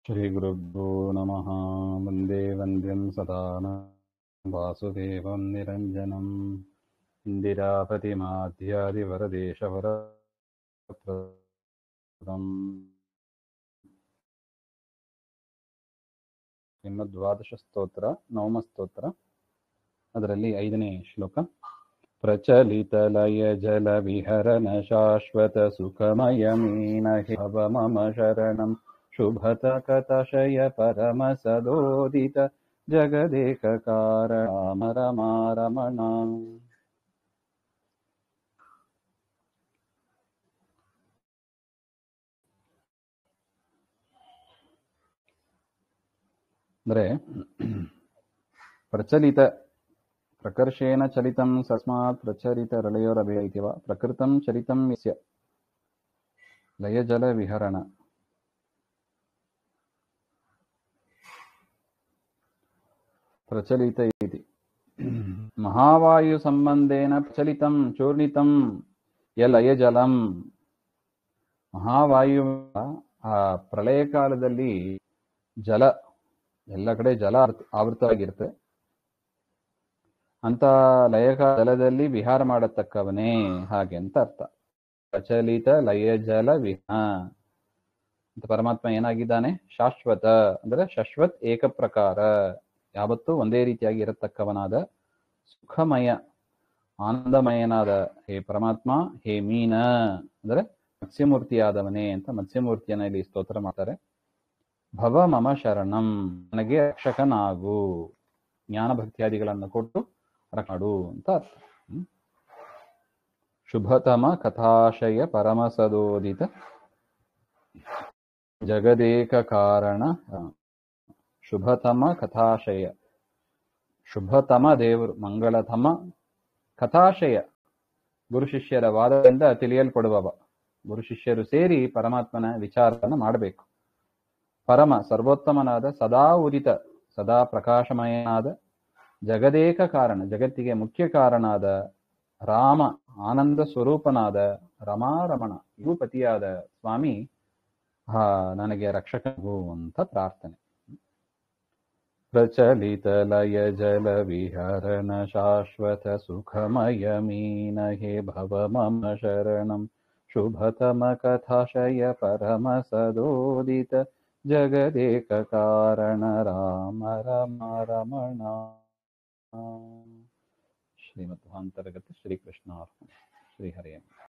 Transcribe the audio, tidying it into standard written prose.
श्रीगुरुभ्यो नमः। वन्दे वन्द्यं सदानं वासुदेवं निरञ्जनम् इन्दिरापतिमाध्यादिवरदेशवरप्रदम् ಶ್ರೀಮದ್ವಾದಶಸ್ತೋತ್ರ ನವಮಸ್ತೋತ್ರ ಅದರಲ್ಲಿ 5ನೇ ಶ್ಲೋಕ. ಪ್ರಚಲಿತಲಯ ಜಲ ವಿಹರಣ ಶಾಶ್ವತ ಸುಖಮಯ ಮೀನಹಿ ಭವ ಮಮ ಶರಣಂ ಶುಭತ ಕತಶಯ ಪರಮ ಸದೋದಿತ ಜಗದೇಕ ಕಾರಣ ರಮಾರಮಣ. ಅಂದ್ರೆ ಪ್ರಚಲಿತ ಪ್ರಕರ್ಷೇಣ ಚಲಿತಂ ಸಸ್ಮಾತ್ ಪ್ರಚಲಿತ ರಳಯೋರಭಯ ಇತಿವ ಪ್ರಕೃತಂ ಚಲಿತಂ ಯಸ್ಯ ಲಯಜಲ ವಿಹರಣ. ಪ್ರಚಲಿತ ಇತಿ ಮಹಾವಾಯು ಸಂಬಂಧೇನ ಪ್ರಚಲಿತಂ ಚೂರ್ಣಿತಂ ಯಲಯಜಲಂ. ಮಹಾವಾಯು ಆ ಪ್ರಳಯ ಕಾಲದಲ್ಲಿ ಜಲ ಎಲ್ಲ ಕಡೆ ಜಲ ಆವೃತವಾಗಿರುತ್ತೆ. ಅಂತ ಲಯಕ ಜಲದಲ್ಲಿ ವಿಹಾರ ಮಾಡತಕ್ಕವನೇ ಹಾಗೆ ಅಂತ ಅರ್ಥ. ಪ್ರಚಲಿತ ಲಯ ಜಲ ಅಂತ ಪರಮಾತ್ಮ ಏನಾಗಿದ್ದಾನೆ? ಶಾಶ್ವತ ಅಂದ್ರೆ ಶಾಶ್ವತ್ ಏಕ ಪ್ರಕಾರ, ಯಾವತ್ತೂ ಒಂದೇ ರೀತಿಯಾಗಿ ಇರತಕ್ಕವನಾದ, ಸುಖಮಯ ಆನಂದಮಯನಾದ ಹೇ ಪರಮಾತ್ಮ, ಹೇ ಮೀನ ಅಂದ್ರೆ ಮತ್ಸ್ಯಮೂರ್ತಿಯಾದವನೇ ಅಂತ ಮತ್ಸ್ಯಮೂರ್ತಿಯನ್ನ ಇಲ್ಲಿ ಸ್ತೋತ್ರ ಮಾಡ್ತಾರೆ. ಭವ ಮಮ ಶರಣಂ, ನನಗೆ ರಕ್ಷಕನಾಗು, ಜ್ಞಾನ ಭಕ್ತಿಯಾದಿಗಳನ್ನು ಕೊಟ್ಟು ರಕ್ಷಣು ಅಂತ ಅರ್ಥ. ಶುಭತಮ ಕಥಾಶಯ ಪರಮ ಸದೋದಿತ ಜಗದೇಕ ಕಾರಣ. ಶುಭತಮ ಕಥಾಶಯ, ಶುಭತಮ ದೇವರು, ಮಂಗಳತಮ ಕಥಾಶಯ, ಗುರು ಶಿಷ್ಯರ ವಾದದಿಂದ ತಿಳಿಯಲ್ಪಡುವವ. ಗುರು ಶಿಷ್ಯರು ಸೇರಿ ಪರಮಾತ್ಮನ ವಿಚಾರವನ್ನು ಮಾಡಬೇಕು. ಪರಮ ಸರ್ವೋತ್ತಮನಾದ, ಸದಾ ಉದಿತ ಸದಾ ಪ್ರಕಾಶಮಯನಾದ, ಜಗದೇಕ ಕಾರಣ ಜಗತ್ತಿಗೆ ಮುಖ್ಯ ಕಾರಣನಾದ, ರಾಮ ಆನಂದ ಸ್ವರೂಪನಾದ, ರಮಾರಮಣ ಯುಪತಿಯಾದ ಸ್ವಾಮಿ ನನಗೆ ರಕ್ಷಕನಾಗು ಅಂತ ಪ್ರಾರ್ಥನೆ. ಪ್ರಚಲಿತ ಲಯ ಜಲ ವಿಹರಣ ಶಾಶ್ವತ ಸುಖಮಯ ಮೀನ ಹೇ ಭವ ಮಮ ಶರಣಂ ಶುಭತಮ ಕಥಾಶಯ ಪರಮ ಸದೋದಿತ ಜಗದೇಕ ಕಾರಣ ರಾಮ ರಮಣ. ಶ್ರೀಮಧ್ವಾಂತರ್ಗತ ಶ್ರೀಕೃಷ್ಣ ಶ್ರೀಹರಿಯ